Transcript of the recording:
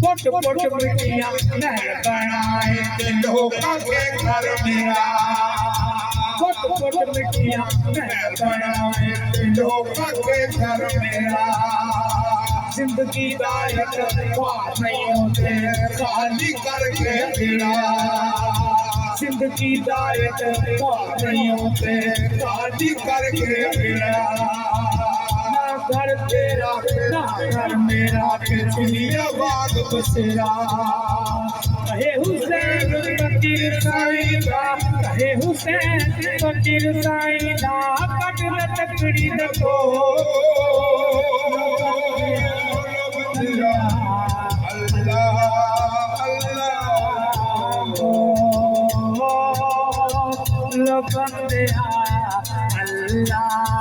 put put मिट्टियां महल बनाए दिलों का के घर मेरा पुट पुट मिट्टियां महल बनाए दिलों का के घर मेरा जिंदगी दा एक ख्वाब नहीं होते खाली करके मेरा जिंदगी दा एक ख्वाब नहीं होते खाली करके मेरा घर तेरा ना घर मेरा पिछलिया बाग बसेरा कहे हुसैन फकीर साईदा कहे हुसैन फकीर साईदा कट न तकड़ी न को अल्लाह अल्लाह अल्लाह